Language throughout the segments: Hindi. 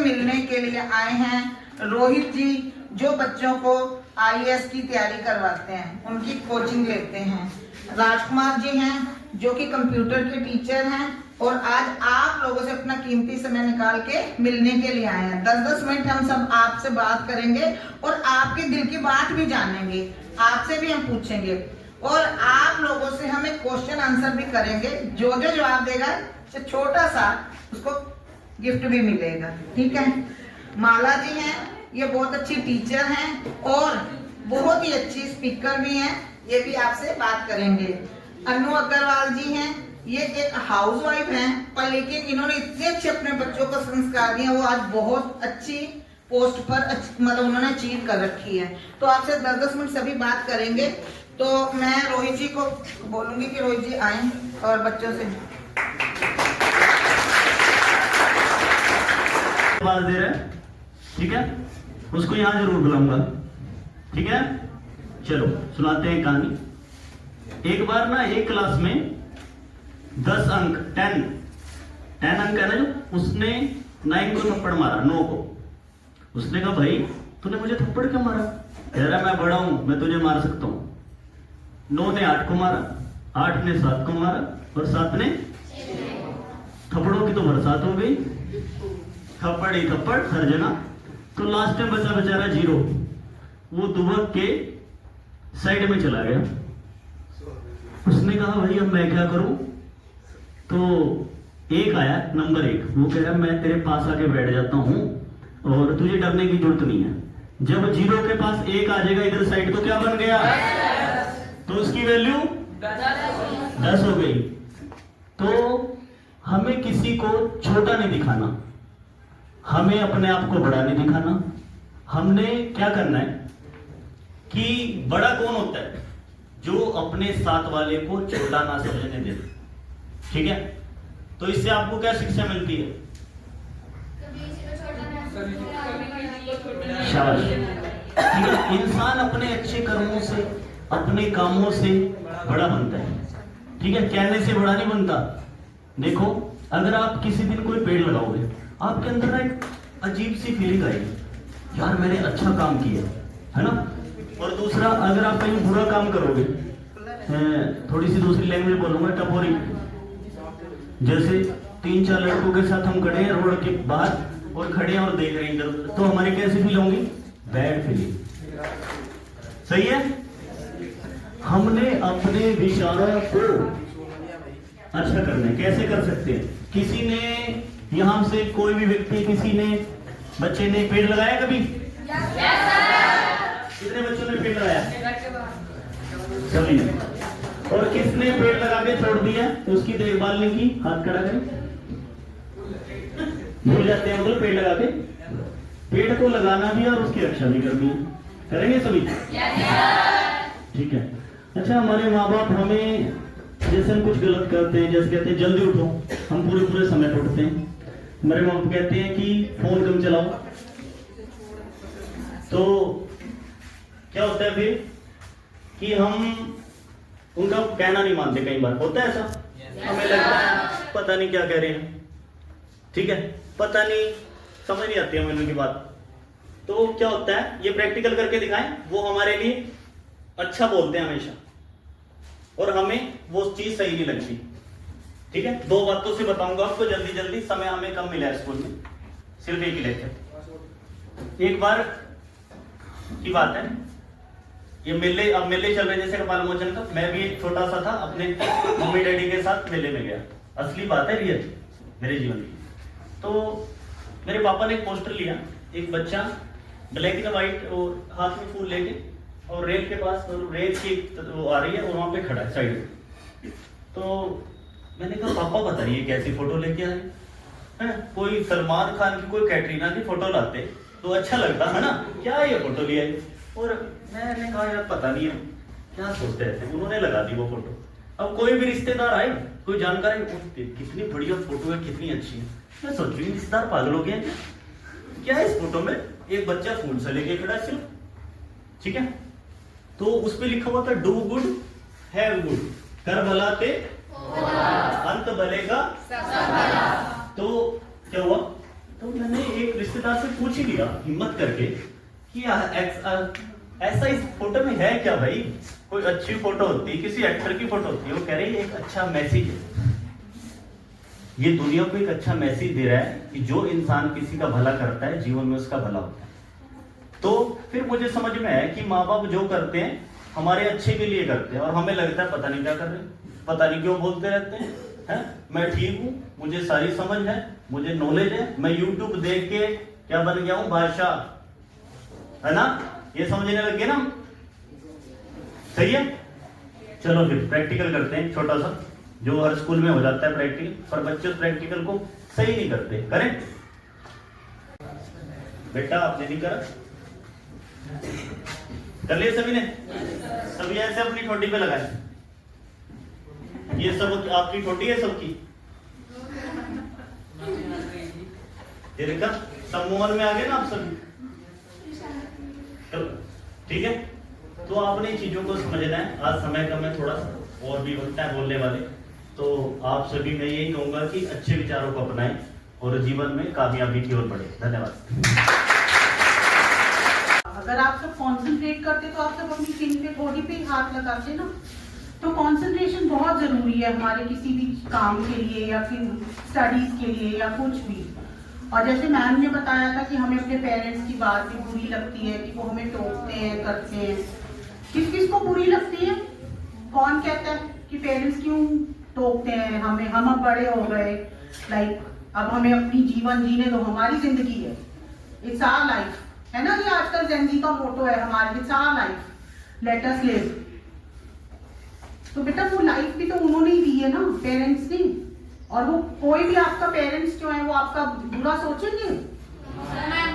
मिलने के लिए आए हैं रोहित जी, जो बच्चों को IAS की तैयारी करवाते हैं, उनकी कोचिंग लेते हैं। राजकुमार जी हैं जो कि कंप्यूटर के टीचर हैं और आज आप लोगों से अपना कीमती समय निकाल के मिलने के लिए आए हैं। 10-10 मिनट हम सब आपसे बात करेंगे और आपके दिल की बात भी जानेंगे, आपसे भी हम पूछेंगे और आप लोगों से हम एक क्वेश्चन आंसर भी करेंगे। जो जो जवाब देगा छोटा सा उसको गिफ्ट भी मिलेगा, ठीक है। माला जी हैं, ये बहुत अच्छी टीचर हैं और बहुत ही अच्छी स्पीकर भी हैं, ये भी आपसे बात करेंगे। अनु अग्रवाल जी हैं, ये एक हाउसवाइफ हैं पर लेकिन इन्होंने इतने अच्छे अपने बच्चों को संस्कार दिए, वो आज बहुत अच्छी पोस्ट पर मतलब उन्होंने अचीव कर रखी है। तो आपसे 10-10 मिनट सभी बात करेंगे। तो मैं रोहित जी को बोलूंगी कि रोहित जी आए और बच्चों से आवाज दे रहे हैं, ठीक है, उसको यहाँ जरूर बुलाऊंगा, ठीक है। चलो सुनाते हैं कहानी। एक बार ना एक क्लास में 10 अंक 10 अंक है ना, जो उसने 9 को थप्पड़ मारा, 9 को। उसने कहा भाई तूने मुझे थप्पड़ क्यों मारा? कह रहा मैं बड़ा हूं, मैं तुझे मार सकता हूं। 9 ने 8 को मारा, 8 ने 7 को मारा और 7 ने थप्पड़ों की तो बरसात हो गई, थप्पड़ ही थप्पड़ हर जगह। तो लास्ट में बचा बेचारा 0, वो दुबक के साइड में चला गया। उसने कहा भाई अब मैं क्या करूं? तो एक आया, नंबर 1, वो कह रहा मैं तेरे पास आके बैठ जाता हूं और तुझे डरने की जरूरत नहीं है। जब 0 के पास 1 आ जाएगा इधर साइड तो क्या बन गया? तो उसकी वैल्यू 10 हो गई। तो हमें किसी को छोटा नहीं दिखाना, हमें अपने आप को बड़ा नहीं दिखाना। हमने क्या करना है कि बड़ा कौन होता है? जो अपने साथ वाले को छोटा ना समझने दे, ठीक है। तो इससे आपको क्या शिक्षा मिलती है? शाबाश, ठीक है। इंसान अपने अच्छे कर्मों से, अपने कामों से बड़ा बनता है, ठीक है, कहने से बड़ा नहीं बनता। देखो अगर आप किसी दिन कोई पेड़ लगाओगे, आपके अंदर ना एक अजीब सी फीलिंग आएगी, यार मैंने अच्छा काम किया है ना। और दूसरा, अगर आप कहीं बुरा काम करोगे, थोड़ी सी दूसरी लैंग्वेज बोलूंगा, टपोरी, जैसे 3-4 लड़कों के साथ हम खड़े हैं रोड के बाहर और खड़े हैं और देख रहे हैं इधर, तो हमारी कैसी फील होंगी? बैड फीलिंग, सही है। हमने अपने विचारों को अच्छा करना है। कैसे कर सकते हैं? किसी ने यहां से, कोई भी व्यक्ति, किसी ने, बच्चे ने पेड़ लगाया कभी? कितने बच्चों ने पेड़ लगाया? सभी ने। और किसने पेड़ लगा के छोड़ दिया, उसकी देखभाल नहीं की? हाथ खड़ा करें। भूल जाते हैं मतलब पेड़ लगा के। पेड़ को लगाना भी और उसकी रक्षा भी करनी है, करेंगे सभी? ठीक है। अच्छा, हमारे माँ बाप हमें, जैसे हम कुछ गलत करते हैं, जैसे कहते हैं जल्दी उठो, हम पूरे समय पे उठते हैं। हमारे माँ बाप कहते हैं कि फोन कम चलाओ, तो क्या होता है फिर कि हम उनका कहना नहीं मानते। कई बार होता है ऐसा, हमें लगता है पता नहीं क्या कह रहे हैं, ठीक है, पता नहीं, समझ नहीं आती हमें उनकी बात। तो क्या होता है, ये प्रैक्टिकल करके दिखाएं, वो हमारे लिए अच्छा बोलते हैं हमेशा और हमें वो चीज सही नहीं लगती, ठीक है। 2 बातों से बताऊंगा आपको जल्दी जल्दी, समय हमें कम मिला है स्कूल में, सिर्फ एक ही लेक्चर। एक बार की बात है, ये मेले, अब मेले चल रहे जैसे कपाल मोचन का, मैं भी एक छोटा सा था, अपने मम्मी डैडी के साथ मेले में गया। असली बात है, रियल मेरे जीवन की। तो मेरे पापा ने एक पोस्टर लिया, एक बच्चा ब्लैक एंड व्हाइट और हाथ में फूल लेके और रेल के पास, और रेल की वो आ रही है और वहां पे खड़ा है साइड में। तो मैंने कहा पापा बता रही है कैसी फोटो लेके आए हैं? कोई सलमान खान की, कोई कैटरीना की फोटो लाते तो अच्छा लगता है ना, क्या ये फोटो लिया है? और मैंने कहा यार पता नहीं है क्या सोचते रहते हैं। उन्होंने लगा दी वो फोटो। अब कोई भी रिश्तेदार आए, कोई जानकारी, कितनी बढ़िया फोटो है, कितनी अच्छी है, मैं सोच रही हूँ रिश्तेदार पागल हो गए क्या है इस फोटो में? एक बच्चा फूल से लेके खड़ा सिर्फ, ठीक है। तो उस पे लिखा हुआ था डू गुड हैव गुड, कर भला ते अंत भले का। तो क्या हुआ, तो तो मैंने एक रिश्तेदार से पूछ ही लिया हिम्मत करके कि ऐसा इस फोटो में है क्या भाई। कोई अच्छी फोटो होती है, किसी एक्टर की फोटो होती है, वो कह रही है एक अच्छा मैसेज है, ये दुनिया को एक अच्छा मैसेज दे रहा है कि जो इंसान किसी का भला करता है जीवन में उसका भला होता है। तो फिर मुझे समझ में आया कि माँ बाप जो करते हैं हमारे अच्छे के लिए करते हैं, और हमें लगता है पता नहीं क्या कर रहे हैं, पता नहीं क्यों बोलते रहते हैं, मैं ठीक हूँ, मुझे सारी समझ है, मुझे नॉलेज है, मैं यूट्यूब देख के क्या बन गया हूँ, बादशाह, है ना, ये समझने लग गए ना। सही है, चलो फिर प्रैक्टिकल करते हैं छोटा सा, जो हर स्कूल में हो जाता है प्रैक्टिकल, पर बच्चे उस प्रैक्टिकल को सही नहीं करते। करें बेटा, आपने नहीं करा, कर लिया सभी ने? सभी ऐसे अपनी ठोटी पे लगाए, ये सब आपकी ठोटी है सबकी, ये देखा सम्मोहन में आ गए ना आप सभी। चलो ठीक है, तो आपने चीजों को समझना है। आज समय कम है, थोड़ा सा और भी वक्त है बोलने वाले, तो आप सभी मैं यही कहूंगा कि अच्छे विचारों को अपनाएं और जीवन में कामयाबी की ओर बढ़े। धन्यवाद। अगर आप सब कंसंट्रेट करते तो आप सब अपनी चिन पे थोड़ी पे हाथ लगाते ना। तो कंसंट्रेशन बहुत जरूरी है हमारे किसी भी काम के लिए या फिर स्टडीज के लिए या कुछ भी। और जैसे मैम ने बताया था कि हमें अपने पेरेंट्स की बात भी बुरी लगती है कि वो हमें टोकते हैं, करते हैं। किस किस को बुरी लगती है? कौन कहता है कि पेरेंट्स क्यों टोकते हैं हमें? हम अब बड़े हो गए, लाइक अब हमें अपनी जीवन जीने दो, हमारी जिंदगी है, इट्स आवर लाइफ, है ना। ये आजकल जेनजी का मोटो है हमारे, it's our life, let us live. तो बेटा वो लाइफ भी तो उन्होंने ही दी है ना, पेरेंट्स ने। और वो कोई भी आपका पेरेंट्स जो है वो आपका बुरा सोचेंगे?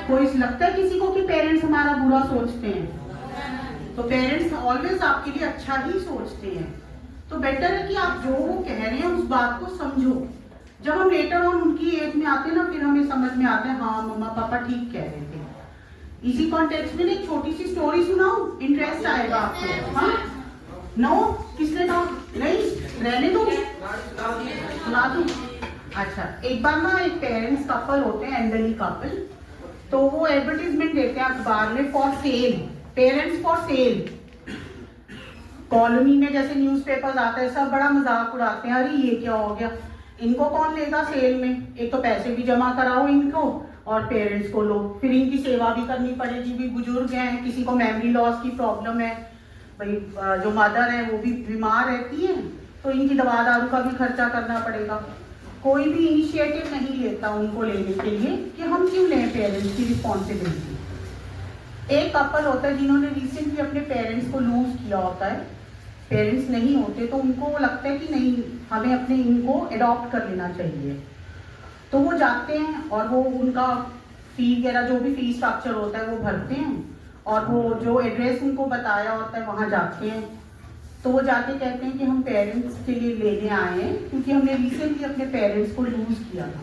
कोई लगता है किसी को कि पेरेंट्स हमारा बुरा सोचते हैं? तो पेरेंट्स ऑलवेज आपके लिए अच्छा ही सोचते हैं। तो बेटर है कि आप जो वो कह रहे हैं उस बात को समझो। जब हम लेटर ऑन उनकी एज में आते हैं ना, फिर हमें समझ में आता है हाँ मम्मा पापा ठीक कह रहे थे। इसी कॉन्टेक्स्ट में एक छोटी सी स्टोरी सुनाऊं, इंटरेस्ट आएगा आपको। हाँ नो, किसने कहा? नहीं, रहने दो, सुना दूं। अच्छा, एक बार ना एक पेरेंट्स कपल होते हैं, एल्डरली कपल, तो वो एडवर्टीजमेंट देते हैं अखबार में, for sale, parents for sale. Colony में जैसे न्यूज़पेपर्स आते हैं, सब बड़ा मजाक उड़ाते हैं, अरे ये क्या हो गया, इनको कौन लेगा सेल में, एक तो पैसे भी जमा कराओ इनको और पेरेंट्स को लो, फिर इनकी सेवा भी करनी पड़ेगी, भी बुजुर्ग हैं, किसी को मेमोरी लॉस की प्रॉब्लम है, भाई जो मदर है वो भी बीमार रहती है, तो इनकी दवा दारू का भी खर्चा करना पड़ेगा। कोई भी इनिशिएटिव नहीं लेता उनको लेने के लिए कि हम क्यों लें पेरेंट्स की रिस्पॉन्सिबिलिटी। एक कपल होता है जिन्होंने रिसेंटली अपने पेरेंट्स को लूज किया होता है, पेरेंट्स नहीं होते, तो उनको लगता है कि नहीं हमें अपने इनको अडॉप्ट कर लेना चाहिए। तो वो जाते हैं और वो उनका फी वगैरह जो भी फी स्ट्रक्चर होता है वो भरते हैं, और वो जो एड्रेस उनको बताया होता है वहाँ जाते हैं। तो वो जाके कहते हैं कि हम पेरेंट्स के लिए लेने आए हैं क्योंकि हमने रिसेंटली अपने पेरेंट्स को लूज किया था।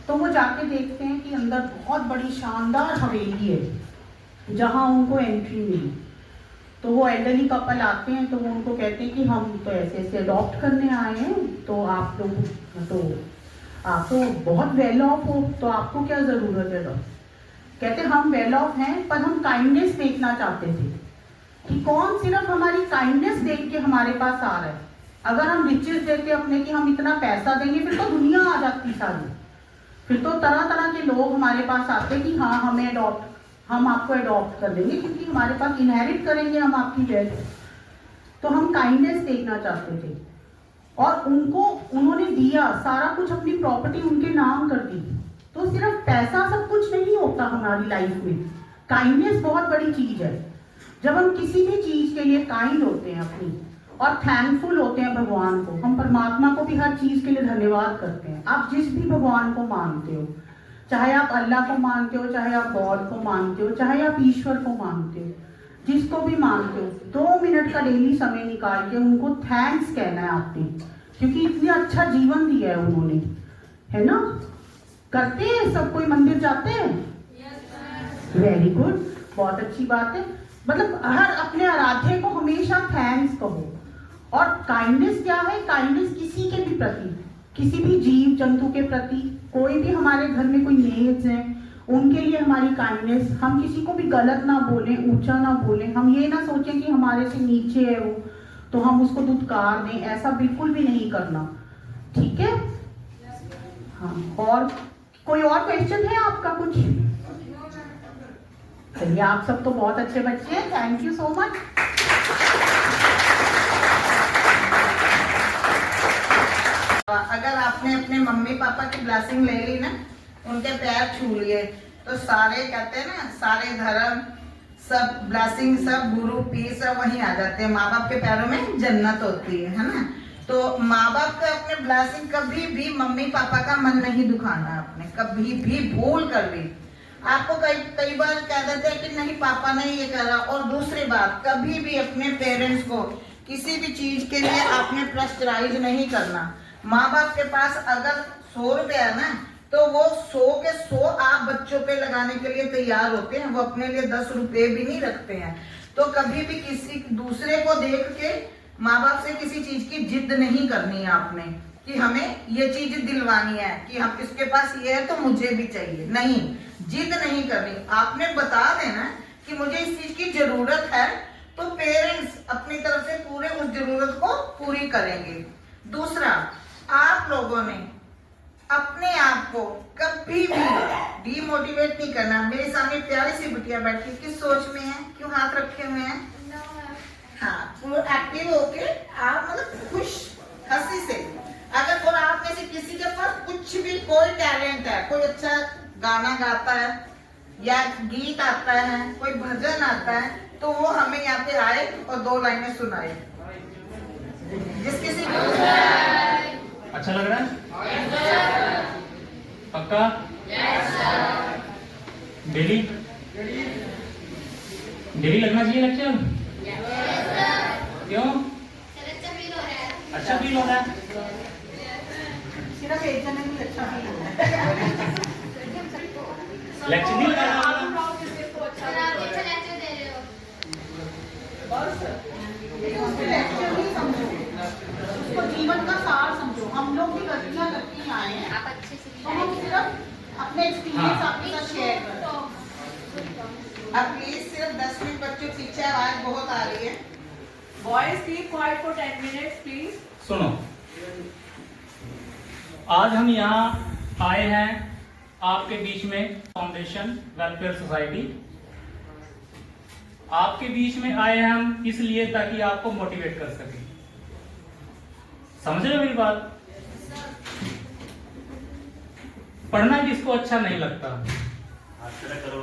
तो वो जाके देखते हैं कि अंदर बहुत बड़ी शानदार हवेली है जहाँ उनको एंट्री मिली। तो वो एल्डरली कपल आते हैं, तो वो उनको कहते हैं कि हम तो ऐसे ऐसे अडॉप्ट करने आए हैं, तो आप तो बहुत वेल ऑफ हो, तो आपको क्या जरूरत है? कहते हम वेल ऑफ हैं पर हम काइंडनेस देखना चाहते थे कि कौन सिर्फ हमारी काइंडनेस देख के हमारे पास आ रहा है। अगर हम रिचेस देते अपने कि हम इतना पैसा देंगे, फिर तो दुनिया आ जाती सारी, फिर तो तरह तरह के लोग हमारे पास आते कि हाँ हमें हम आपको अडॉप्ट कर देंगे क्योंकि हमारे पास इनहेरिट करेंगे हम आपकी वेल्थ। तो हम काइंडनेस देखना चाहते थे और उन्होंने दिया सारा कुछ, अपनी प्रॉपर्टी उनके नाम कर दी। तो सिर्फ पैसा सब कुछ नहीं होता हमारी लाइफ में, काइंडनेस बहुत बड़ी चीज है। जब हम किसी भी चीज के लिए काइंड होते हैं अपनी और थैंकफुल होते हैं भगवान को, हम परमात्मा को भी हर चीज के लिए धन्यवाद करते हैं। आप जिस भी भगवान को मानते हो, चाहे आप अल्लाह को मानते हो, चाहे आप गॉड को मानते हो, चाहे आप ईश्वर को मानते हो, जिसको भी मानते हो, 2 मिनट का डेली समय निकाल के उनको थैंक्स कहना है आपने, क्योंकि इतना अच्छा जीवन दिया है उन्होंने, है ना। करते हैं सब, कोई मंदिर जाते हैं? वेरी गुड, बहुत अच्छी बात है। मतलब हर अपने आराध्य को हमेशा थैंक्स कहो। और काइंडनेस क्या है? काइंडनेस किसी के भी प्रति, किसी भी जीव जंतु के प्रति, कोई भी हमारे घर में कोई नेज है, उनके लिए हमारी काइंडनेस, हम किसी को भी गलत ना बोलें, ऊंचा ना बोलें, हम ये ना सोचें कि हमारे से नीचे है वो तो हम उसको दुत्कार दें, ऐसा बिल्कुल भी नहीं करना, ठीक है। हाँ, और कोई और क्वेश्चन है आपका कुछ? चलिए, आप सब तो बहुत अच्छे बच्चे हैं, थैंक यू सो मच। अगर आपने अपने मम्मी पापा की ब्लेसिंग ले ली ना, उनके पैर छू लिए, तो सारे कहते हैं ना, सारे धर्म सब ब्लेसिंग, सब गुरु पीर सब वहीं आ जाते हैं। माँ बाप के पैरों में जन्नत होती है ना। तो माँ बाप का अपने ब्लेसिंग कभी भी मम्मी पापा का मन नहीं दुखाना आपने, कभी भी भूल कर भी। आपको कई बार कह देते हैं कि नहीं पापा ने ये करा। और दूसरी बात, कभी भी अपने पेरेंट्स को किसी भी चीज के लिए आपने प्रेशराइज नहीं करना। माँ बाप के पास अगर 100 रुपया है ना, तो वो 100 के 100 आप बच्चों पे लगाने के लिए तैयार होते हैं, वो अपने लिए 10 रुपए भी नहीं रखते हैं। तो कभी भी किसी दूसरे को देख के माँ बाप से किसी चीज की जिद नहीं करनी है आपने, कि हमें ये चीज दिलवानी है, कि हम इसके पास ये है तो मुझे भी चाहिए। नहीं, जिद नहीं करनी। आपने बता देना कि मुझे इस चीज की जरूरत है, तो पेरेंट्स अपनी तरफ से पूरे उस जरूरत को पूरी करेंगे। दूसरा, आप लोगों ने अपने आप को कभी भी डीमोटिवेट नहीं करना। मेरे सामने प्यारी सी बिटिया बैठी, किस सोच में है, क्यों हाथ रखे हुए हैं? हाँ, एक्टिव होके आप मतलब खुश हंसी से। अगर और आप में से किसी के पास कुछ भी कोई टैलेंट है, कोई अच्छा गाना गाता है या गीत आता है, कोई भजन आता है, तो वो हमें यहाँ पे आए और 2 लाइनें सुनाए। जिस किसी को अच्छा लग रहा है? पक्का? डेली डेली लगना चाहिए लेक्चर? क्यों? अच्छा फील हो रहा है? सिर्फ एक जने भी अच्छा फील हो रहा है। लेक्चर नहीं लगाना होगा? उसको लेक्चर नहीं समझो, उसको जीवन का सार समझो। हम लोग भी गलतियां करके ही आए हैं, तो हम सिर्फ अपने एक्सपीरियंस आपके साथ शेयर करते हैं। अब प्लीज सिर्फ 10 मिनट बच्चों, पीछे आवाज बहुत आ रही है। Boys, keep quiet for 10 minutes, please. सुनो, आज हम यहाँ आए हैं आपके बीच में फाउंडेशन वेलफेयर सोसाइटी। आपके बीच में आए हैं हम इसलिए ताकि आपको मोटिवेट कर सके। समझ रहे हो मेरी बात? पढ़ना किसको अच्छा नहीं लगता? हाथ खड़ा करो।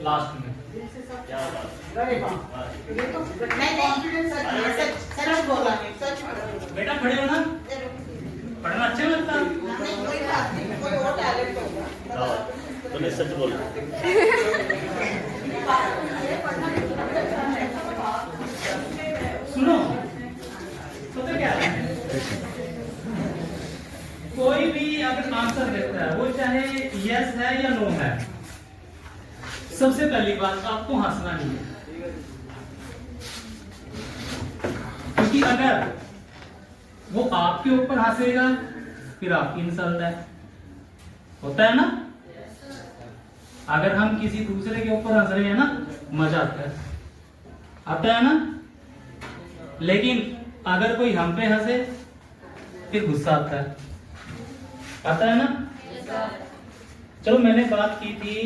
लास्ट में क्या बात? नहीं, सच बोला, सच बोला। बेटा खड़े हो ना? पढ़ना अच्छा लगता? नहीं, कोई बात नहीं, कोई और टैलेंट होगा। तूने सच बोला। सुनो, तो क्या है? कोई भी अगर आंसर देता है, वो चाहे यस है या नो है, सबसे पहली बात आपको हंसना नहीं है। क्योंकि अगर वो आपके ऊपर हंसेगा फिर आपकी इंसल्ट है, होता है ना। अगर हम किसी दूसरे के ऊपर हंस रहे हैं ना, मजा आता है ना। लेकिन अगर कोई हम पे हंसे फिर गुस्सा आता है ना। चलो, मैंने बात की थी,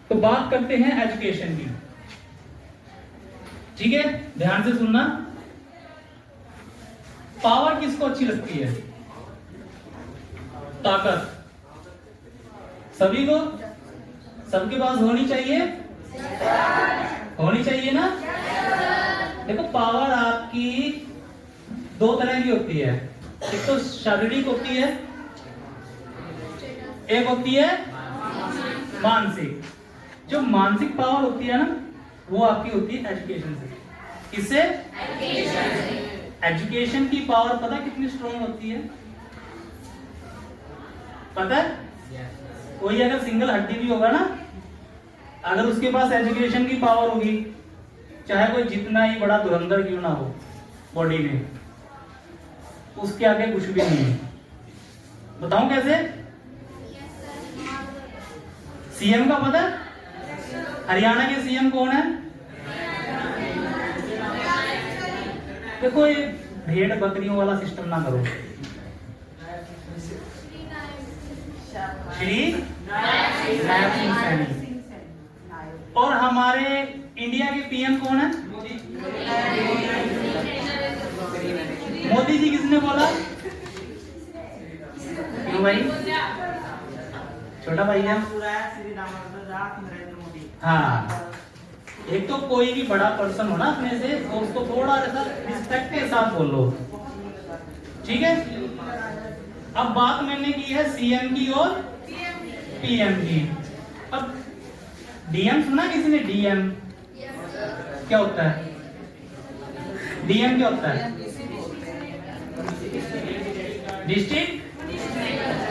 तो बात करते हैं एजुकेशन की। ठीक है, ध्यान से सुनना। पावर किसको अच्छी लगती है? ताकत सभी को, सबके पास होनी चाहिए ना। देखो, पावर आपकी 2 तरह की होती है। एक तो शारीरिक होती है, एक होती है मानसिक। जो मानसिक पावर होती है ना, वो आपकी होती है एजुकेशन से। किससे? एजुकेशन की पावर पता कितनी स्ट्रॉन्ग होती है? पता है? कोई अगर सिंगल हड्डी भी होगा ना, अगर उसके पास एजुकेशन की पावर होगी, चाहे कोई जितना ही बड़ा धुरंधर क्यों ना हो बॉडी में, उसके आगे कुछ भी नहीं है। बताऊं कैसे? सीएम का पता है? हरियाणा के सीएम कौन है? देखो ये भेड़ बकरियों वाला सिस्टम ना करो। श्री नायब सिंह सैनी। और हमारे इंडिया के पीएम कौन है? मोदी जी। किसने बोला? क्यों भाई? छोटा भाई है। हाँ, एक तो कोई भी बड़ा पर्सन हो ना अपने से, तो उसको थोड़ा सा रिस्पेक्ट के साथ बोलो, ठीक है? अब बात मैंने की है सीएम की और पीएम की। अब डीएम सुना किसी ने? डीएम क्या होता है? डीएम क्या होता है? District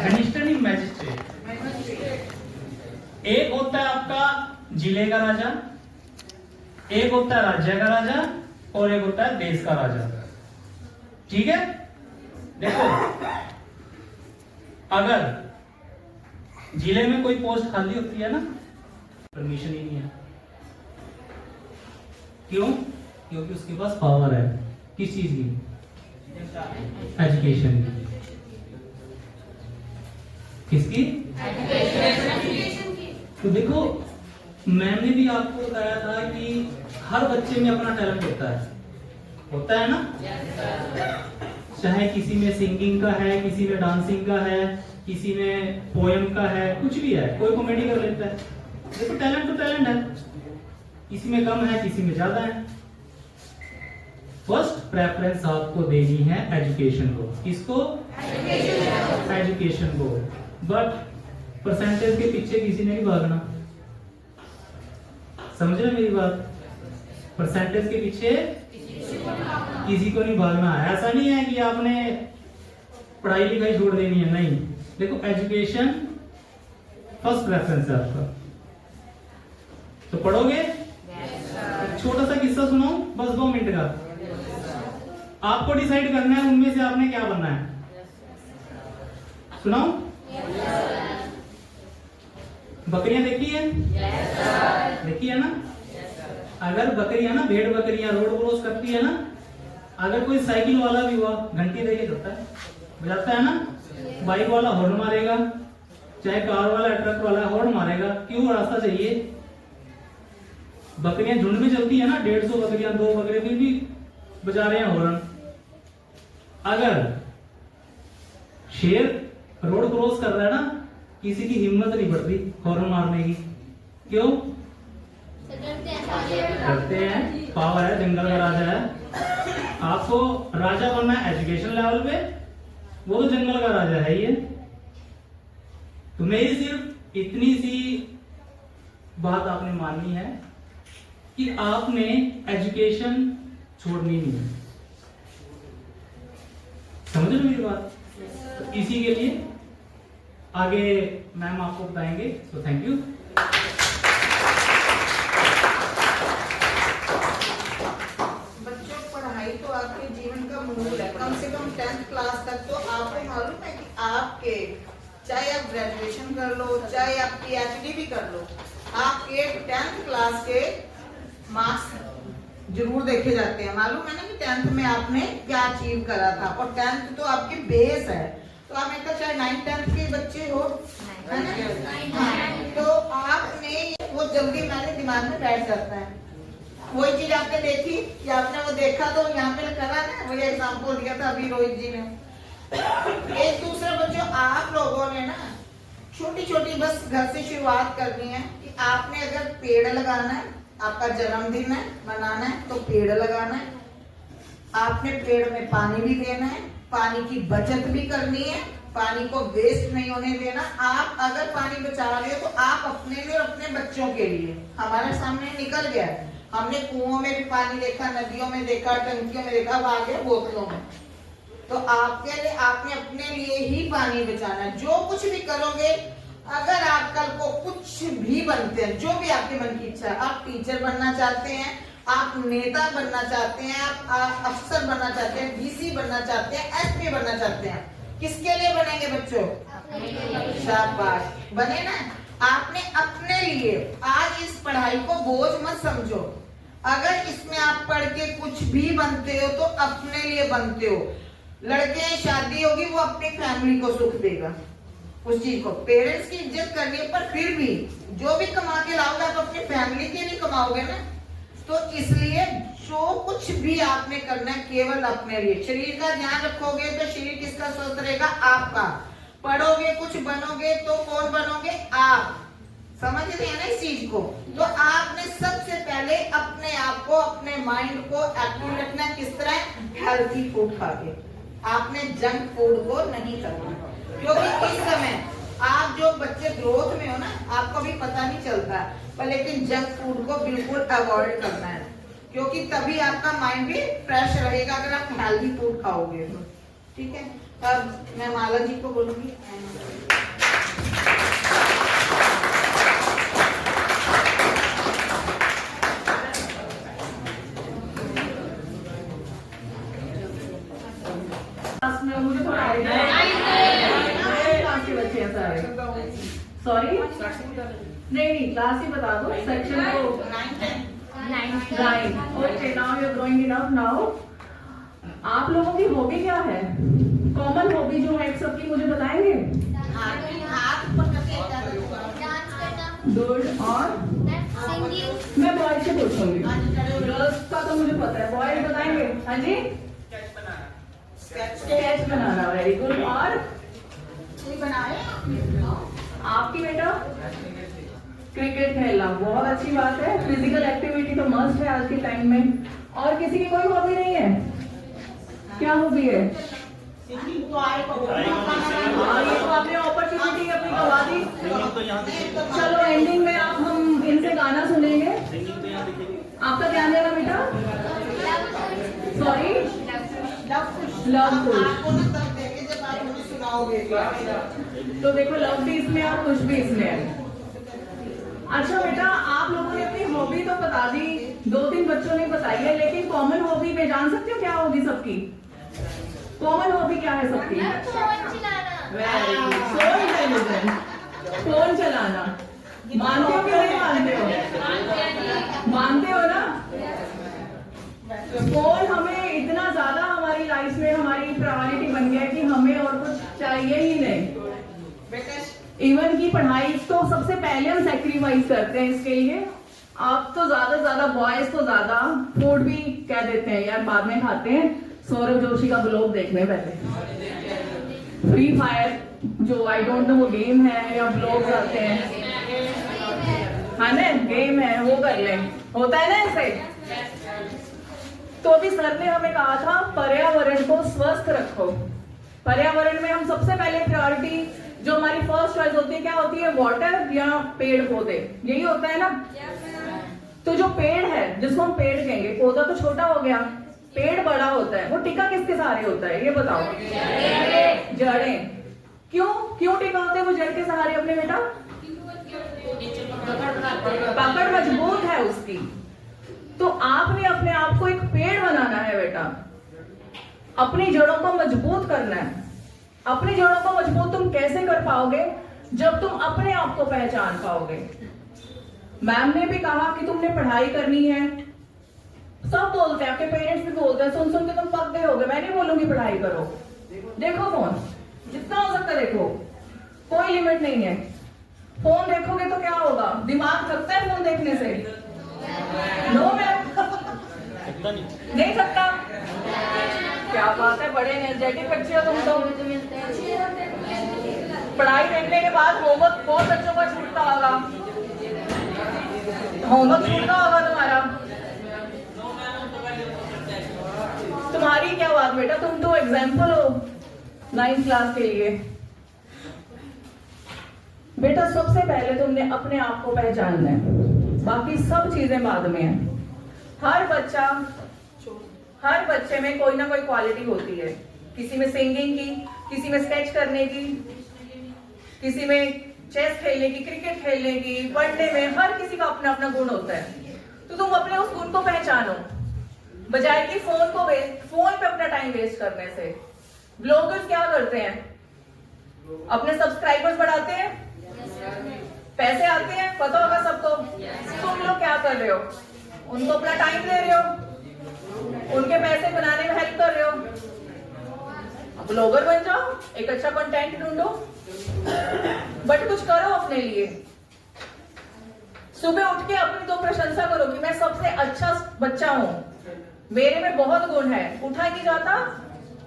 administrative magistrate. एक होता है आपका जिले का राजा, एक होता है राज्य का राजा, और एक होता है देश का राजा, ठीक है? देखो, अगर जिले में कोई पोस्ट खाली होती है ना, परमिशन ही नहीं है। क्यों? क्योंकि उसके पास पावर है। किस चीज की? एजुकेशन की। किसकी? तो देखो, मैंने भी आपको बताया था कि हर बच्चे में अपना टैलेंट होता है ना? चाहे किसी में सिंगिंग का है, किसी में डांसिंग का है, किसी में पोएम का है, कुछ भी है। कोई कॉमेडी कर लेता है। देखो, टैलेंट तो टैलेंट है, किसी में कम है, किसी में ज्यादा है। फर्स्ट प्रेफरेंस आपको देनी है एजुकेशन को। किसको? एजुकेशन को। बट परसेंटेज के पीछे किसी ने नहीं भागना। समझ रहे मेरी बात? परसेंटेज के पीछे किसी को नहीं भागना है। ऐसा नहीं है कि आपने पढ़ाई लिखाई छोड़ देनी है, नहीं। देखो, एजुकेशन फर्स्ट प्रेफरेंस है आपका। तो पढ़ोगे? छोटा सा किस्सा सुनाऊं, बस 2 मिनट का। आपको डिसाइड करना है उनमें से आपने क्या बनना है। सुनाऊं? बकरियां देखी है? देखी है ना? अगर बकरियां ना, भेड़ बकरियां रोड क्रॉस करती है ना, अगर कोई साइकिल वाला भी हुआ, घंटी देके बजाता है ना, बाइक वाला हॉर्न मारेगा, चाहे कार वाला ट्रक वाला हॉर्न मारेगा। क्यों? रास्ता चाहिए। बकरियां झुंड में चलती है ना, 150 बकरियां, 2 बकरे, फिर भी बजा रहे हैं हॉर्न। अगर शेर रोड क्रॉस कर रहा है ना, किसी की हिम्मत नहीं बढ़ती हॉर्न मारने की। क्यों? करते हैं, पावर है, जंगल का राजा है। आपको राजा बनना है एजुकेशन लेवल पे, वो तो जंगल का राजा है ही है। तो मेरी सिर्फ इतनी सी बात आपने माननी है कि आपने एजुकेशन छोड़नी नहीं है। समझ रहे मेरी बात? तो इसी के लिए आगे मैम आपको बताएंगे। So thank you. बच्चों, पढ़ाई तो आपके जीवन का मूल है। कम से कम 10th क्लास तक तो आपको मालूम है कि आपके, चाहे आप ग्रेजुएशन कर लो, चाहे आप PhD भी कर लो, आपके 10th क्लास के मार्क्स जरूर देखे जाते हैं। मालूम है ना कि 10th में आपने क्या अचीव करा था, और 10th तो आपकी बेस है। तो आप एक चाहे 9th 10th के बच्चे हो, है ना? हाँ, तो आपने वो जल्दी मैंने दिमाग में बैठ जाता है। वही चीज आपने देखी कि आपने वो देखा, तो यहाँ पे करा ना, वही एग्जाम्पल दिया था अभी रोहित जी ने। एक दूसरे बच्चों, आप लोगों ने ना छोटी छोटी बस घर से शुरुआत करनी है कि आपने अगर पेड़ लगाना है, आपका जन्मदिन है मनाना है, तो पेड़ लगाना है। आपने पेड़ में पानी भी देना है, पानी की बचत भी करनी है, पानी को वेस्ट नहीं होने देना। आप अगर पानी बचा रहे हो तो आप अपने लिए और अपने बच्चों के लिए। हमारे सामने निकल गया है, हमने कुओं में भी पानी देखा, नदियों में देखा, टंकियों में देखा, अब आ गया बोतलों में। तो आपके लिए, आपने अपने लिए ही पानी बचाना है। जो कुछ भी करोगे, अगर आप कल को कुछ भी बनते हैं, जो भी आपके मन की इच्छा है, आप टीचर बनना चाहते हैं, आप नेता बनना चाहते हैं, आप अफसर बनना चाहते हैं, डीसी बनना चाहते हैं, एसपी बनना चाहते हैं, किसके लिए बनेंगे बच्चों? शाबाश, बने ना। आपने अपने लिए आज इस पढ़ाई को बोझ मत समझो। अगर इसमें आप पढ़ के कुछ भी बनते हो तो अपने लिए बनते हो। लड़के शादी होगी वो अपनी फैमिली को सुख देगा, उस चीज को पेरेंट्स की इज्जत करनी है, पर फिर भी जो भी कमा के लाओगे आप अपनी फैमिली के लिए कमाओगे ना। तो इसलिए जो कुछ भी आपने करना है केवल अपने लिए। शरीर का ध्यान रखोगे तो शरीर किसका स्वस्थ रहेगा? आपका। पढ़ोगे कुछ बनोगे तो कौन बनोगे? आप। समझ रहे हैं ना इस चीज को? तो आपने सबसे पहले अपने आप को, अपने माइंड को एक्टिव रखना। किस तरह? हेल्थी फूड खा के। आपने जंक फूड को नहीं करना, क्योंकि इस समय आप जो बच्चे ग्रोथ में हो ना, आपको भी पता नहीं चलता, पर लेकिन जंक फूड को बिल्कुल अवॉइड करना है, क्योंकि तभी आपका माइंड भी फ्रेश रहेगा अगर आप हेल्दी फूड खाओगे तो। ठीक है, अब मैं माला जी को बोलूंगी। मुझे थोड़ा क्लास के बच्चे हैं सारे। सॉरी नहीं, क्लास ही बता दो, सेक्शन को 9। Okay, now you are growing enough. Now आप लोगों की हॉबी क्या है? कॉमन हॉबी जो है सबकी, मुझे बताएंगे? गुड। और मैं बॉयज से पूछूंगी, गर्ल्स का तो मुझे पता है, बॉयज बताएंगे? हाँ जी, स्केच बनाना। Very good. और आपकी बेटा? क्रिकेट खेलना, बहुत अच्छी बात है। फिजिकल एक्टिविटी तो मस्ट है आज के टाइम में। और किसी की कोई हॉबी नहीं है? क्या हॉबी है? ये तो आपने अपॉर्चुनिटी अपनी गवा दी। चलो एंडिंग में आप हम इनसे गाना सुनेंगे। आपका क्या नाम है बेटा? सॉरी, लव कुश। तो देखो, लव भी इसमें और कुछ भी इसमें है। अच्छा बेटा, आप लोगों ने अपनी हॉबी तो बता दी, 2-3 बच्चों ने बताई है, लेकिन कॉमन हॉबी में जान सकते हो क्या होगी सबकी? कॉमन हॉबी क्या है सबकी? Very good, so intelligent. Phone चलाना। मानते हो कि नहीं मानते हो? मानते हो ना? फोन हमें इतना ज्यादा हमारी लाइफ में हमारी प्रायोरिटी बन गया कि हमें और कुछ चाहिए ही नहीं। इवन की पढ़ाई तो सबसे पहले हम सैक्रिफाइस करते हैं इसके लिए। आप तो ज्यादा बॉयज तो ज्यादा फूड भी कह देते हैं यार, बाद में खाते हैं। सौरभ जोशी का ब्लॉग देखने पहले। फ्री फायर जो आई डोंट नो वो गेम है या ब्लॉग्स आते हैं, हाँ ना, गेम है, वो कर ले, होता है ना ऐसे। तो अभी सर ने हमें कहा था पर्यावरण को स्वस्थ रखो। पर्यावरण में हम सबसे पहले प्रायोरिटी जो हमारी फर्स्ट चॉइस होती है क्या होती है? वाटर या पेड़ पौधे, यही होता है ना। तो जो पेड़ है जिसको हम पेड़ कहेंगे, पौधा तो छोटा हो गया, पेड़ बड़ा होता है, वो टिका किसके सहारे होता है ये बताओ? जड़ें। क्यों टिका होता है वो जड़ के सहारे अपने बेटा? पकड़ मजबूत है उसकी। तो आपने अपने आप को एक पेड़ बनाना है बेटा, अपनी जड़ों को मजबूत करना है। अपनी जड़ों को मजबूत तुम कैसे कर पाओगे? जब तुम अपने आप को पहचान पाओगे। मैम ने भी कहा कि तुमने पढ़ाई करनी है, सब बोलते हैं, आपके पेरेंट्स भी बोलते हैं, सुन सुन के तुम पक गए होगे। मैं नहीं बोलूंगी पढ़ाई करो, देखो फोन जितना हो सकता है देखो, कोई लिमिट नहीं है। फोन देखोगे तो क्या होगा? दिमाग थकता है फोन देखने से? नो मैम, नहीं थकता। क्या बात है, बड़े एनर्जेटिक बच्चे हो तुम तो। पढ़ाई देखने के बाद होमवर्क बहुत बच्चों का छूटता होगा, होमवर्क छूटता होगा तुम्हारा। तुम्हारी क्या बात बेटा, तुम तो एग्जाम्पल हो 9th क्लास के लिए। बेटा सबसे पहले तुमने अपने आप को पहचानना है, बाकी सब चीजें बाद में है। हर बच्चे में कोई ना कोई क्वालिटी होती है, किसी में सिंगिंग की, किसी में स्केच करने की, किसी में चेस खेलने की, क्रिकेट खेलने की, पढ़ने में, हर किसी का अपना अपना गुण होता है। तो तो तुम अपने उस गुण को पहचानो, बजाय कि फोन पे अपना टाइम वेस्ट करने से। ब्लॉगर्स क्या करते हैं? अपने सब्सक्राइबर्स बढ़ाते हैं, पैसे आते हैं, पता होगा सबको। तुम लोग क्या कर रहे हो? उनको अपना टाइम दे रहे हो, उनके पैसे बनाने में हेल्प कर रहे हो। ब्लॉगर बन जाओ, एक अच्छा कंटेंट ढूंढो, बट कुछ करो अपने लिए। सुबह उठ के अपनी तो प्रशंसा करो कि मैं सबसे अच्छा बच्चा हूं, मेरे में बहुत गुण है। उठा ही नहीं जाता,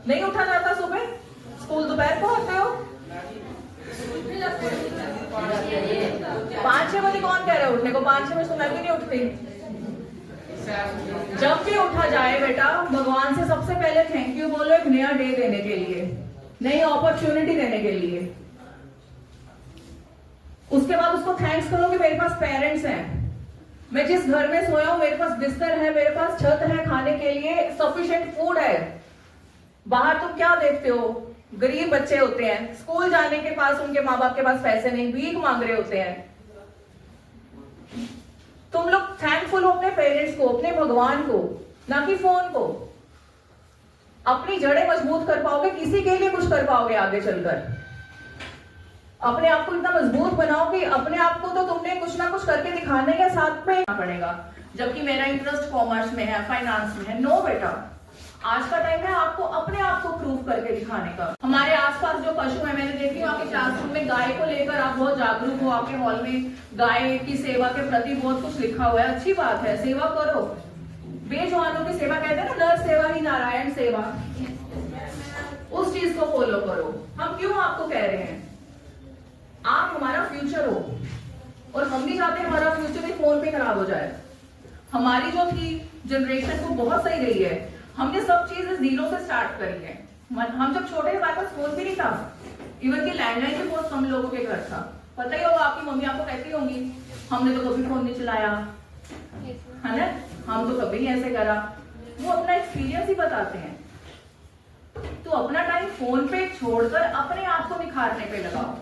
नहीं उठा जाता सुबह, स्कूल दोपहर को होते हो। 5-6 बजे कौन कह रहा है उठने को? 5-6 बजे तो मैं भी नहीं उठती। जब भी उठा जाए बेटा, भगवान से सबसे पहले थैंक यू बोलो, एक नया डे देने के लिए, नई अपॉर्चुनिटी देने के लिए। उसके बाद उसको थैंक्स करो कि मेरे पास पेरेंट्स हैं, मैं जिस घर में सोया हूं, मेरे पास बिस्तर है, मेरे पास छत है, खाने के लिए सफिशिएंट फूड है। बाहर तुम क्या देखते हो? गरीब बच्चे होते हैं, स्कूल जाने के पास उनके माँ बाप के पास पैसे नहीं, भीख मांग रहे होते हैं। तुम लोग थैंकफुल हो अपने पेरेंट्स को, अपने भगवान को, ना कि फोन को। अपनी जड़ें मजबूत कर पाओगे, किसी के लिए कुछ कर पाओगे आगे चलकर। अपने आप को इतना मजबूत बनाओ कि अपने आप को तो तुमने कुछ ना कुछ करके दिखाने के साथ में पड़ेगा। जबकि मेरा इंटरेस्ट कॉमर्स में है, फाइनेंस में है। नो बेटा, आज का टाइम है आपको अपने आप को प्रूव करके दिखाने का। हमारे आसपास जो पशु है, मैंने देखी आपके क्लासरूम में गाय को लेकर आप बहुत जागरूक हो। आपके हॉल में गाय की सेवा के प्रति बहुत कुछ लिखा हुआ है, अच्छी बात है, सेवा करो। बेजुबानों की सेवा कहते हैं ना, नर सेवा ही नारायण सेवा, उस चीज को फॉलो करो। हम क्यों आपको कह रहे हैं? आप हमारा फ्यूचर हो, और हम नहीं चाहते हमारा फ्यूचर भी फोन पे खराब हो जाए। हमारी जो थी जनरेशन वो बहुत सही रही है, हमने सब चीजें जीरो से स्टार्ट करी है। हम जब छोटे थे, हमारे पास फोन भी नहीं था, इवन कि लैंडलाइन भी बहुत कम लोगों के घर था। पता ही होगा, आपकी मम्मी आपको कहती होंगी, हमने तो कभी फोन नहीं चलाया, है ना, हम तो कभी नहीं ऐसे करा। वो अपना एक्सपीरियंस ही बताते हैं। तो अपना टाइम फोन पे छोड़कर अपने आप को निखारने पे लगाओ।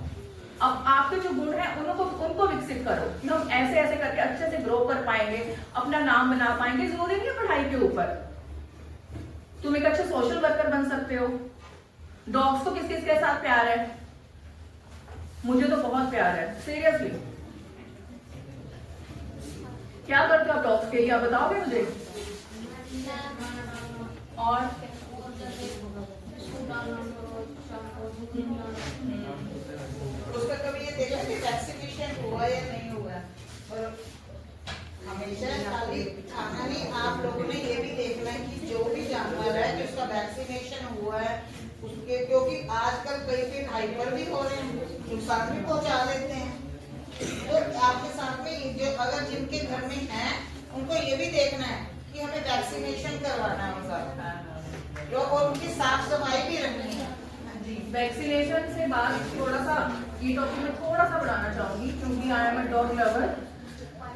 अब आपके जो गुण है उनको विकसित करो कि हम ऐसे ऐसे करके अच्छे से ग्रो कर पाएंगे, अपना नाम बना पाएंगे। जरूरी नहीं है पढ़ाई के ऊपर, तुम एक अच्छे सोशल वर्कर बन सकते हो। डॉग्स को किस किस के साथ प्यार है? मुझे तो बहुत प्यार है, सीरियसली। क्या करते हो आप डॉग्स के लिए, आप बताओगे मुझे? और उसका कभी ये देखा कि वैक्सीनेशन हुआ या नहीं हुआ? और हमेशा खाली खाना नहीं, आप लोगों ने ये भी देखना है कि जो भी जानवर है जिसका वैक्सीनेशन हुआ है उसके, क्योंकि आजकल कई फिर हाइपर भी हो रहे हैं, नुकसान भी पहुंचा देते हैं। तो आपके साथ में जो अगर जिनके घर में है उनको ये भी देखना है कि हमें वैक्सीनेशन करवाना है उनका, और उनकी साफ सफाई भी रखनी है। वैक्सीनेशन से बात थोड़ा सा ये टॉपिक में थोड़ा सा बढ़ाना चाहूंगी, क्योंकि I am a dog lover.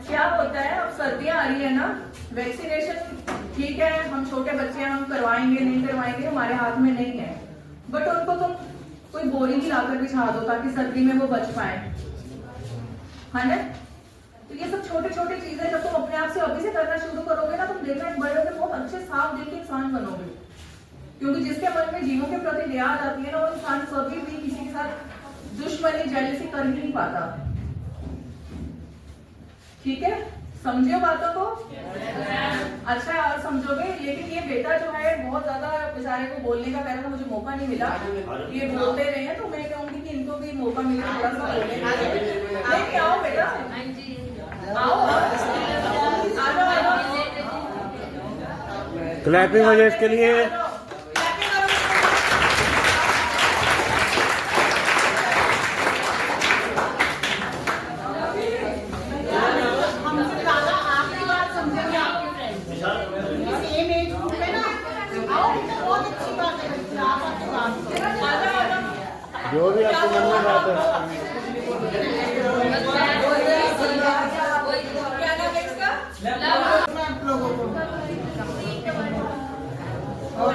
क्या होता है, अब सर्दियां आ रही है ना, वैक्सीनेशन ठीक है, हम छोटे बच्चे हैं, हम करवाएंगे नहीं करवाएंगे हमारे हाथ में नहीं है, बट उनको तुम कोई बोरी ही लाकर बिछा दो ताकि सर्दी में वो बच पाए, है ना। तो ये सब छोटे छोटे चीजें जब तुम अपने आप से अभी से करना शुरू करोगे ना, तुम देखना बड़े होकर बहुत अच्छे साफ दिल के इंसान बनोगे। क्योंकि जिसके मन में जीवों के प्रति दया आ जाती है ना, वो इंसान कभी भी किसी के साथ दुश्मनी जेलसी कर ही नहीं पाता। ठीक है, समझे बातों को? अच्छा है, और समझोगे। लेकिन ये बेटा जो है बहुत ज्यादा बेचारे को बोलने का, कहना मुझे मौका नहीं मिला, ये बोलते रहे हैं, तो मैं कहूंगी कि इनको भी मौका मिले थोड़ा सा बोलने का। नहीं, आओ बेटा, आओ, आ जाओ। क्लैपिंग हो जाए इसके लिए। जो भी आपके मन में बात है। क्या नाम है इसका? आप लोगों को और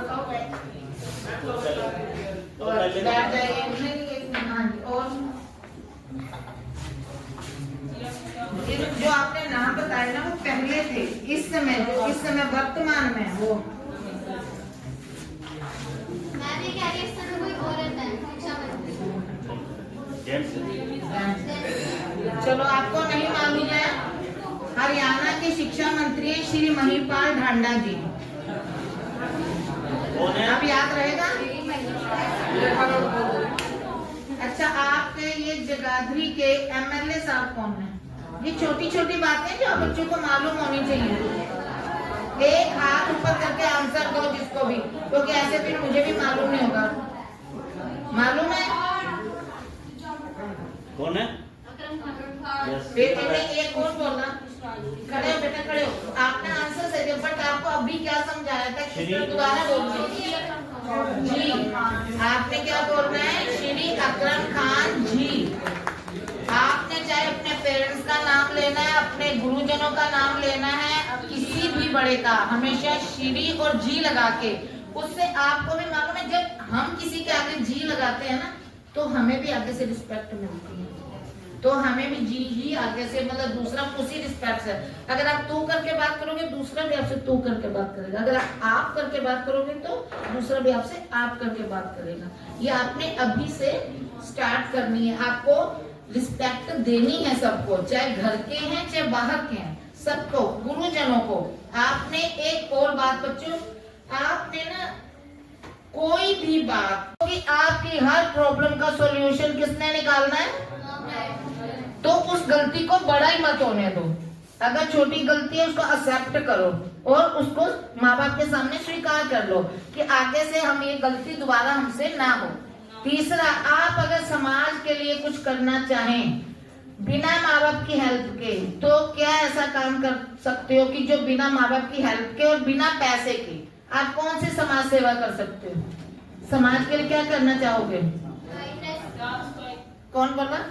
बताओ बैठ जाइए। हाँ जी, और जो आपने नाम बताया है ना, वो पहले थे, इस समय जो इस समय वर्तमान में वो मैं भी कह रही हूँ, इस समय कोई औरत है शिक्षा मंत्री। जेंट्स चलो आपको नहीं मालूम है, हरियाणा के शिक्षा मंत्री हैं श्री महिपाल ढांडा जी। कौन है? अब याद रहेगा। अच्छा, आपके ये जगाधरी के एमएलए साहब कौन है? ये छोटी छोटी बातें जो बच्चों को मालूम होनी चाहिए। एक हाथ ऊपर करके आंसर दो जिसको भी, क्योंकि ऐसे फिर मुझे भी मालूम नहीं होगा। मालूम है? कौन है? Yes. बेटे ने एक और बोला, खड़े हो बेटा, खड़े हो। आपने आंसर सही दिया, बट आपको अभी क्या समझाया था? दोबारा बोलिए जी। आपने क्या बोलना है? श्री अकरम खान जी। आपने चाहे अपने पेरेंट्स का नाम लेना है, अपने गुरुजनों का नाम लेना है, किसी भी बड़े का हमेशा श्री और जी लगा के, उससे आपको भी मालूम है जब हम किसी के आगे जी लगाते हैं ना, तो हमें भी आगे से रिस्पेक्ट मिलती है। तो हमें भी जी ही आगे से, मतलब दूसरा उसी रिस्पेक्ट से। अगर आप तू करके बात करोगे, दूसरा भी आपसे तू करके बात करेगा। अगर आप करके बात करोगे, तो दूसरा भी आपसे आप करके बात करेगा। ये आपने अभी से स्टार्ट करनी है। आपको रिस्पेक्ट देनी है सबको, चाहे घर के हैं चाहे बाहर के हैं, सबको, गुरुजनों को। आपने एक और बात बच्चों, आपने ना कोई भी बात, क्योंकि आपकी हर प्रॉब्लम का सॉल्यूशन किसने निकालना है? तो उस गलती को बड़ा ही मत होने दो। अगर छोटी गलती है उसको एक्सेप्ट करो और उसको माँ बाप के सामने स्वीकार कर लो कि आगे से हम ये गलती दोबारा हमसे ना हो। तीसरा, आप अगर समाज के लिए कुछ करना चाहें बिना माँ बाप की हेल्प के, तो क्या ऐसा काम कर सकते हो कि जो बिना माँ बाप की हेल्प के और बिना पैसे के आप कौन सी समाज सेवा कर सकते हो? समाज के लिए क्या करना चाहोगे? कौन बोला?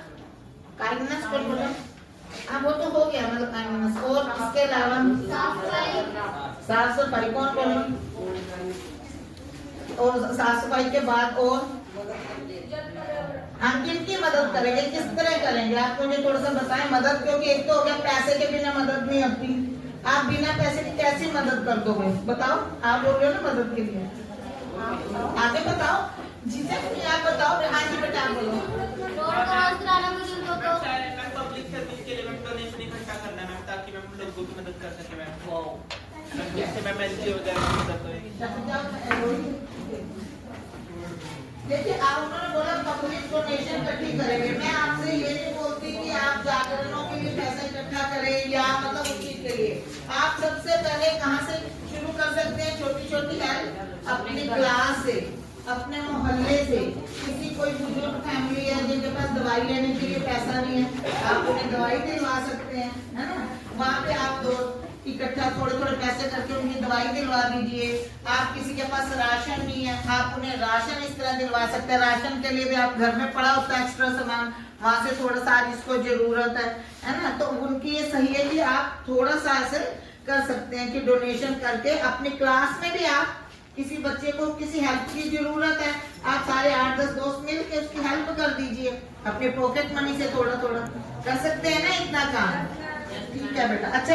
काइंडनेस कौन बोला? हाँ, वो तो हो गया, मतलब काइंडनेस। और इसके अलावा साफ सफाई कौन बोला? और साफ सफाई के बाद और हम किनकी मदद करेंगे, किस तरह करेंगे? आप मुझे थोड़ा सा बताएं मदद, क्योंकि एक तो हो गया पैसे के बिना मदद नहीं होती। आप बिना पैसे के कैसी मदद कर दोगे? बताओ, आप बोल रहे हो ना मदद के लिए, आगे बताओ। जीजा आप बताओ। हाँ जी बेटा, आप बोलो। रोड क्रॉस कराना बुजुर्गों को। पब्लिक सर्विस के लिए मैम डोनेशन इकट्ठा करना है मैम, ताकि मैम लोगों की मदद कर सके मैम। जिससे मैम एनजीओ देखिए, आप उन्होंने बोला पब्लिक डोनेशन इकट्ठी करेंगे। मैं आपसे ये नहीं बोलती कि आप जागरणों के लिए पैसा इकट्ठा करें या मतलब उस चीज के लिए। आप सबसे पहले कहाँ से शुरू कर सकते हैं? छोटी छोटी हेल्प अपनी क्लास से, अपने मोहल्ले से। किसी कोई बुजुर्ग फैमिली है जिनके पास दवाई लेने के लिए पैसा नहीं है, आप उन्हें दवाई दिलवा सकते हैं, है ना? वहाँ पे आप दो इकट्ठा थोड़े थोड़े पैसे करके उनकी दवाई दिलवा दीजिए। आप किसी के पास राशन नहीं है, आप उन्हें राशन इस तरह दिलवा सकते हैं। राशन के लिए भी आप घर में पड़ा होता है एक्स्ट्रा सामान, वहां से थोड़ा सा जिसको जरूरत है ना? तो उनकी ये सही है कि आप थोड़ा सा ऐसे कर सकते हैं कि डोनेशन करके अपनी क्लास में भी आप किसी बच्चे को किसी हेल्प की जरूरत है, आप सारे 8-10 दोस्त मिल के उसकी हेल्प कर दीजिए। अपने पॉकेट मनी से थोड़ा थोड़ा कर सकते हैं ना इतना काम। ठीक है बेटा। अच्छा।